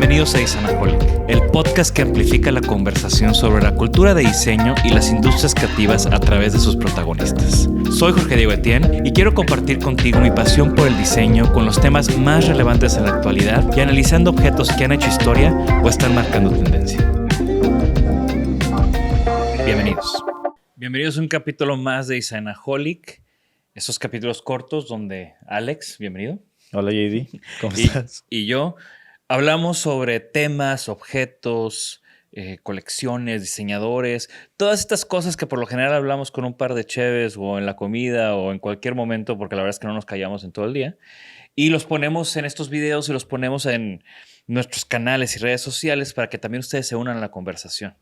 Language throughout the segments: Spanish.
Bienvenidos a Designaholic, el podcast que amplifica la conversación sobre la cultura de diseño y las industrias creativas a través de sus protagonistas. Soy Jorge Diego Etienne y quiero compartir contigo mi pasión por el diseño con los temas más relevantes en la actualidad y analizando objetos que han hecho historia o están marcando tendencia. Bienvenidos. Bienvenidos a un capítulo más de Designaholic. Esos capítulos cortos donde Alex, bienvenido. Hola JD, ¿cómo estás? Y yo hablamos sobre temas, objetos, colecciones, diseñadores, todas estas cosas que por lo general hablamos con un par de cheves o en la comida o en cualquier momento, porque la verdad es que no nos callamos en todo el día. Y los ponemos en estos videos y los ponemos en nuestros canales y redes sociales para que también ustedes se unan a la conversación.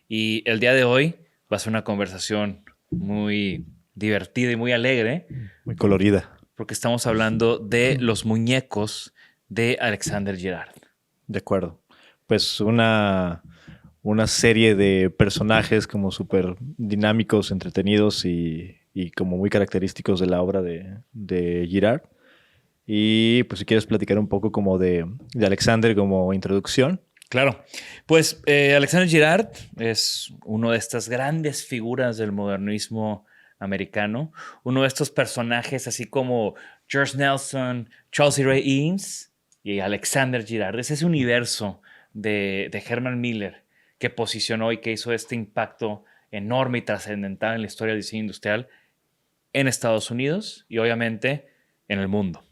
Y el día de hoy va a ser una conversación muy divertida y muy alegre. Muy colorida. Porque estamos hablando de los muñecos de Alexander Girard. De acuerdo. Pues una serie de personajes como súper dinámicos, entretenidos y como muy característicos de la obra de Girard. Y pues si quieres platicar un poco como de Alexander como introducción. Claro. Pues Alexander Girard es uno de estas grandes figuras del modernismo americano. Uno de estos personajes así como George Nelson, Charles E. Ray Eames y Alexander Girard. Es ese universo de Herman Miller que posicionó y que hizo este impacto enorme y trascendental en la historia del diseño industrial en Estados Unidos y obviamente en el mundo.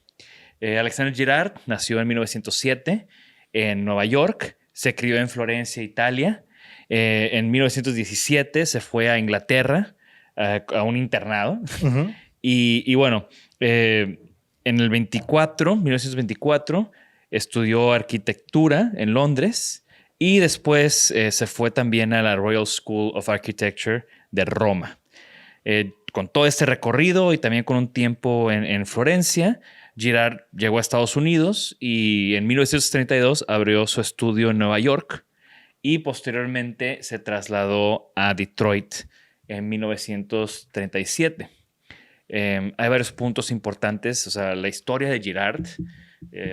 Alexander Girard nació en 1907 en Nueva York, se crió en Florencia, Italia. En 1917 se fue a Inglaterra a un internado. Uh-huh. Y bueno, en el 1924, estudió arquitectura en Londres y después se fue también a la Royal School of Architecture de Roma. Con todo este recorrido y también con un tiempo en Florencia, Girard llegó a Estados Unidos y en 1932 abrió su estudio en Nueva York y posteriormente se trasladó a Detroit en 1937. Hay varios puntos importantes. O sea, la historia de Girard,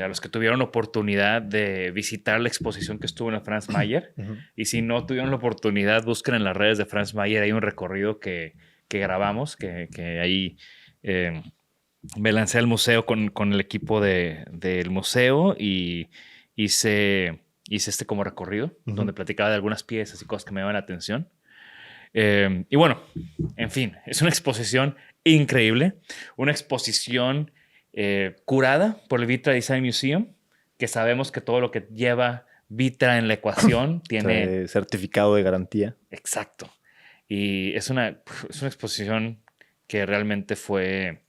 a los que tuvieron oportunidad de visitar la exposición que estuvo en la Franz Mayer. Uh-huh. Y si no tuvieron la oportunidad, busquen en las redes de Franz Mayer. Hay un recorrido que grabamos, que ahí me lancé al museo con el equipo del museo y hice este como recorrido, uh-huh, donde platicaba de algunas piezas y cosas que me llaman la atención. Y bueno, en fin, es una exposición increíble, una exposición curada por el Vitra Design Museum, que sabemos que todo lo que lleva Vitra en la ecuación tiene certificado de garantía. Exacto. Y es una exposición que realmente fue,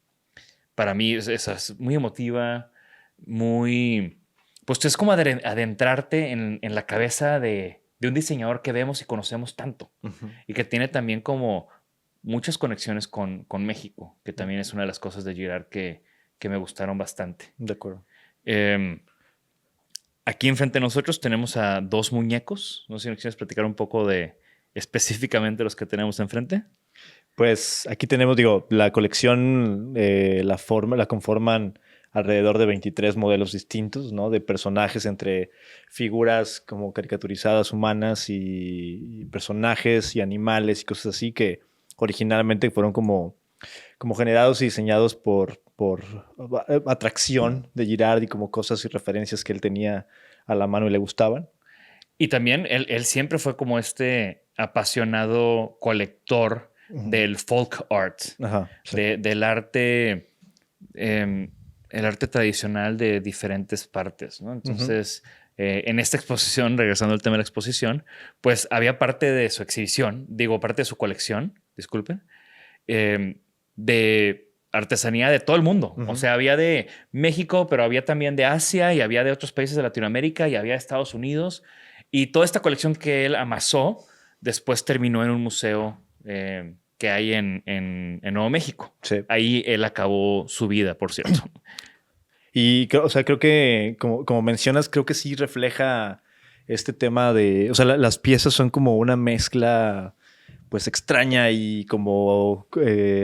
para mí, es muy emotiva, muy... Pues es como adentrarte en la cabeza de un diseñador que vemos y conocemos tanto. Uh-huh. Y que tiene también como muchas conexiones con México, que también es una de las cosas de Girard que me gustaron bastante. De acuerdo. Aquí enfrente de nosotros tenemos a dos muñecos. No sé si nos quieres platicar un poco de específicamente los que tenemos enfrente. Pues aquí tenemos, la colección, la conforman alrededor de 23 modelos distintos, ¿no? De personajes entre figuras como caricaturizadas humanas y personajes y animales y cosas así que originalmente fueron como generados y diseñados por atracción de Girard y como cosas y referencias que él tenía a la mano y le gustaban. Y también él siempre fue como este apasionado colector, uh-huh, del folk art, uh-huh, sí, del arte... el arte tradicional de diferentes partes, ¿no? Entonces, uh-huh, en esta exposición, regresando al tema de la exposición, pues había parte de su exhibición, parte de su colección, disculpen, de artesanía de todo el mundo. Uh-huh. O sea, había de México, pero había también de Asia y había de otros países de Latinoamérica y había de Estados Unidos. Y toda esta colección que él amasó, después terminó en un museo que hay en Nuevo México. Sí. Ahí él acabó su vida, por cierto. Y creo que, como mencionas, creo que sí refleja este tema de... O sea, las piezas son como una mezcla pues extraña y como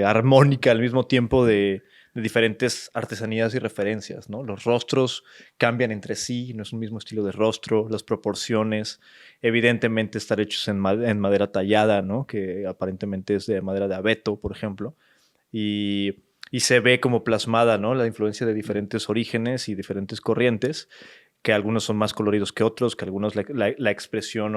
armónica al mismo tiempo de de diferentes artesanías y referencias, ¿no? Los rostros cambian entre sí, no es un mismo estilo de rostro, las proporciones, evidentemente estar hechos en madera tallada, ¿no? Que aparentemente es de madera de abeto, por ejemplo, y se ve como plasmada, ¿no? La influencia de diferentes orígenes y diferentes corrientes, que algunos son más coloridos que otros, que algunos la expresión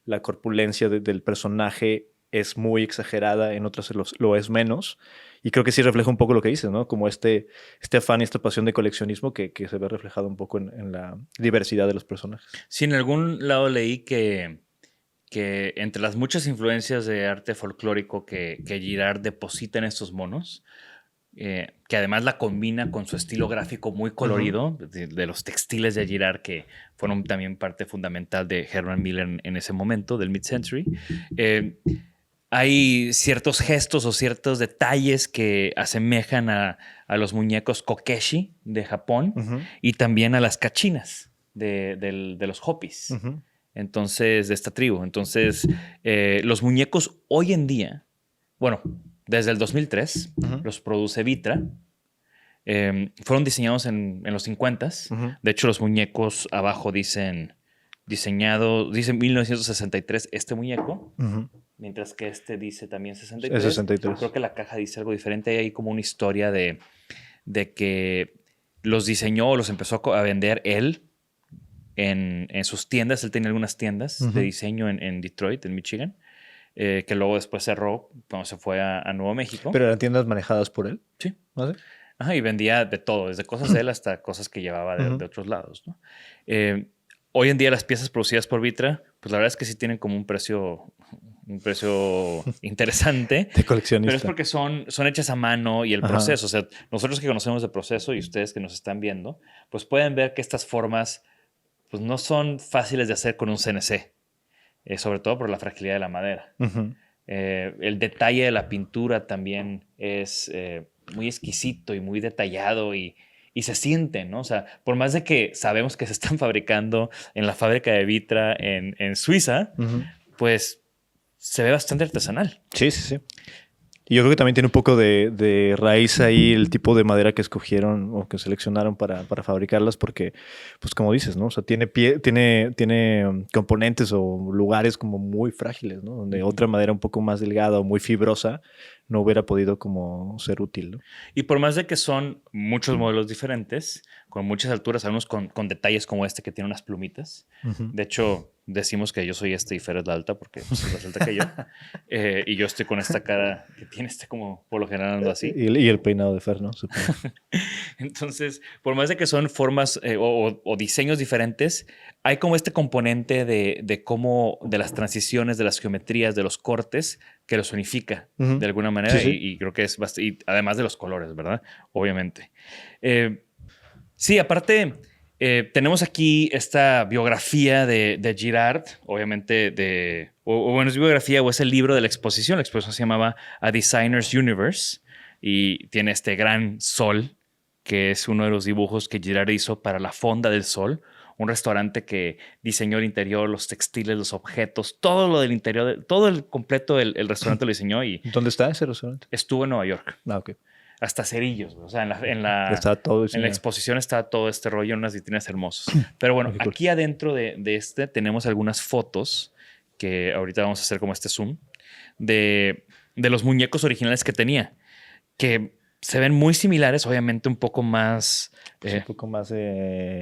la corpulencia del personaje es muy exagerada, en otras lo es menos. Y creo que sí refleja un poco lo que dices, ¿no? Como este afán y esta pasión de coleccionismo que se ve reflejado un poco en la diversidad de los personajes. Sí, en algún lado leí que entre las muchas influencias de arte folclórico que Girard deposita en estos monos, que además la combina con su estilo gráfico muy colorido, de los textiles de Girard, que fueron también parte fundamental de Herman Miller en ese momento, del mid-century. Hay ciertos gestos o ciertos detalles que asemejan a los muñecos kokeshi de Japón y también a las cachinas de los Hopis. Entonces, de esta tribu. Entonces, los muñecos hoy en día, bueno, desde el 2003, los produce Vitra. Fueron diseñados en los 50s. De hecho, los muñecos abajo dicen 1963 este muñeco, mientras que este dice también 63. Es 63. Creo que la caja dice algo diferente. Hay ahí como una historia de que los diseñó o los empezó a vender él en sus tiendas. Él tenía algunas tiendas de diseño en Detroit, en Michigan, que luego después cerró cuando se fue a Nuevo México. ¿Pero eran tiendas manejadas por él? Sí. ¿Ah, sí? Ajá, y vendía de todo, desde cosas de él hasta cosas que llevaba de otros lados, ¿no? Hoy en día las piezas producidas por Vitra, pues la verdad es que sí tienen como un precio interesante. De coleccionista. Pero es porque son hechas a mano y el proceso. O sea, nosotros que conocemos el proceso y ustedes que nos están viendo, pues pueden ver que estas formas pues no son fáciles de hacer con un CNC, sobre todo por la fragilidad de la madera. El detalle de la pintura también es muy exquisito y muy detallado y se siente, ¿no? O sea, por más de que sabemos que se están fabricando en la fábrica de Vitra en Suiza, pues se ve bastante artesanal. Sí, sí, sí. Y yo creo que también tiene un poco de raíz ahí el tipo de madera que escogieron o que seleccionaron para fabricarlas, porque, pues como dices, ¿no? O sea, tiene componentes o lugares como muy frágiles, ¿no? Donde otra madera un poco más delgada o muy fibrosa no hubiera podido como ser útil, ¿no? Y por más de que son muchos modelos diferentes, con muchas alturas, algunos con detalles como este que tiene unas plumitas. De hecho, decimos que yo soy este y Fer es la alta porque pues, es más alta que yo. Y yo estoy con esta cara que tiene como por lo general ando así. Y el peinado de Fer, ¿no? Supongo. Entonces, por más de que son formas o diseños diferentes, hay como este componente de cómo, de las transiciones, de las geometrías, de los cortes, que los unifica de alguna manera. Sí, sí. Y creo que es bastante, y además de los colores, ¿verdad? Obviamente. Sí, aparte, tenemos aquí esta biografía de Girard, obviamente bueno, es biografía o es el libro de la exposición. La exposición se llamaba A Designer's Universe y tiene este gran sol, que es uno de los dibujos que Girard hizo para la Fonda del Sol, un restaurante que diseñó el interior, los textiles, los objetos, todo lo del interior, todo el completo el restaurante lo diseñó. Y ¿dónde está ese restaurante? Estuvo en Nueva York. Ah, ok. Hasta cerillos, o sea, en la exposición está todo este rollo, unas vitrinas hermosas. Pero bueno, aquí adentro de tenemos algunas fotos que ahorita vamos a hacer como este zoom de los muñecos originales que tenía, que se ven muy similares, obviamente un poco más... un poco más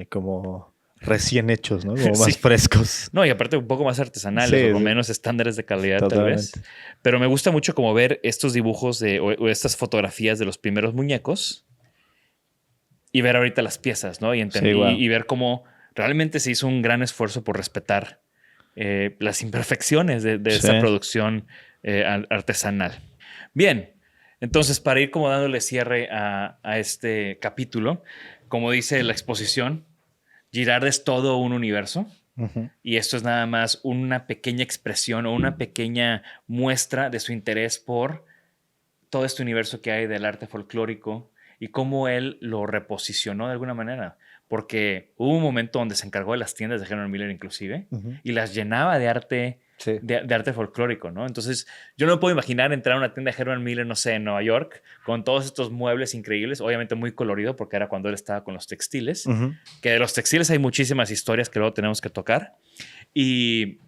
como recién hechos, ¿no? Como más frescos. No, y aparte un poco más artesanales, o con menos estándares de calidad. Totalmente. Tal vez. Pero me gusta mucho como ver estos dibujos o estas fotografías de los primeros muñecos y ver ahorita las piezas, ¿no? Y ver cómo realmente se hizo un gran esfuerzo por respetar las imperfecciones de esta producción artesanal. Bien, entonces para ir como dándole cierre a este capítulo, como dice la exposición, Girard es todo un universo y esto es nada más una pequeña expresión o una pequeña muestra de su interés por todo este universo que hay del arte folclórico y cómo él lo reposicionó de alguna manera. Porque hubo un momento donde se encargó de las tiendas de Herman Miller inclusive y las llenaba de arte Sí. de arte folclórico, ¿no? Entonces, yo no me puedo imaginar entrar a una tienda de Herman Miller, no sé, en Nueva York, con todos estos muebles increíbles, obviamente muy colorido, porque era cuando él estaba con los textiles, que de los textiles hay muchísimas historias que luego tenemos que tocar, y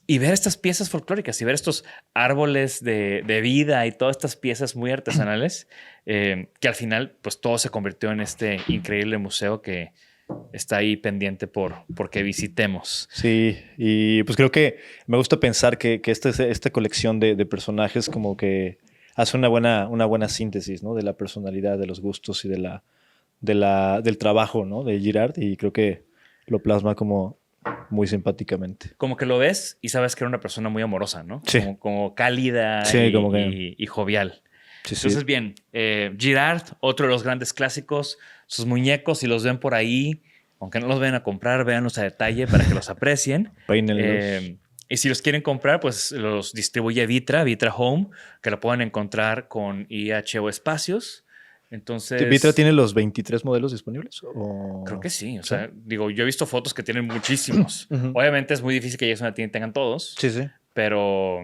ver estas piezas folclóricas y ver estos árboles de vida y todas estas piezas muy artesanales, que al final, pues todo se convirtió en este increíble museo que está ahí pendiente porque visitemos. Sí, y pues creo que me gusta pensar que esta colección de personajes como que hace una buena síntesis, ¿no? De la personalidad, de los gustos y del trabajo, ¿no? De Girard, y creo que lo plasma como muy simpáticamente. Como que lo ves y sabes que era una persona muy amorosa, ¿no? Sí. Como cálida Sí, y jovial. Sí, Entonces, sí. bien, Girard, otro de los grandes clásicos, sus muñecos, si los ven por ahí, aunque no los vayan a comprar, véanlos a detalle para que los aprecien. Peínenlos. Y si los quieren comprar, pues los distribuye Vitra Home, que lo pueden encontrar con IH o Espacios. Entonces, ¿Vitra tiene los 23 modelos disponibles? ¿O? creo que sí. O sea, digo, yo he visto fotos que tienen muchísimos. Obviamente es muy difícil que llegues a una tienda y tengan todos. Sí, sí. Pero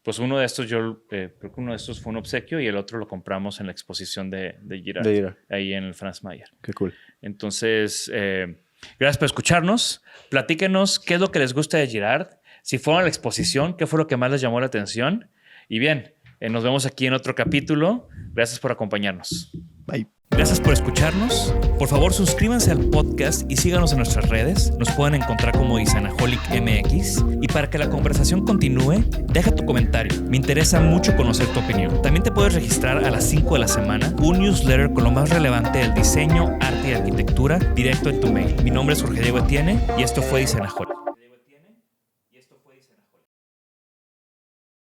pues uno de estos creo que uno de estos fue un obsequio y el otro lo compramos en la exposición de Girard, ahí en el Franz Mayer. Qué cool. Entonces, gracias por escucharnos. Platíquenos qué es lo que les gusta de Girard. Si fueron a la exposición, qué fue lo que más les llamó la atención. Y bien, nos vemos aquí en otro capítulo. Gracias por acompañarnos. Bye. Gracias por escucharnos. Por favor, suscríbanse al podcast y síganos en nuestras redes. Nos pueden encontrar como Designaholic MX. Y para que la conversación continúe, deja tu comentario. Me interesa mucho conocer tu opinión. También te puedes registrar a las 5 de la semana un newsletter con lo más relevante del diseño, arte y arquitectura directo en tu mail. Mi nombre es Jorge Diego Etienne y esto fue Designaholic.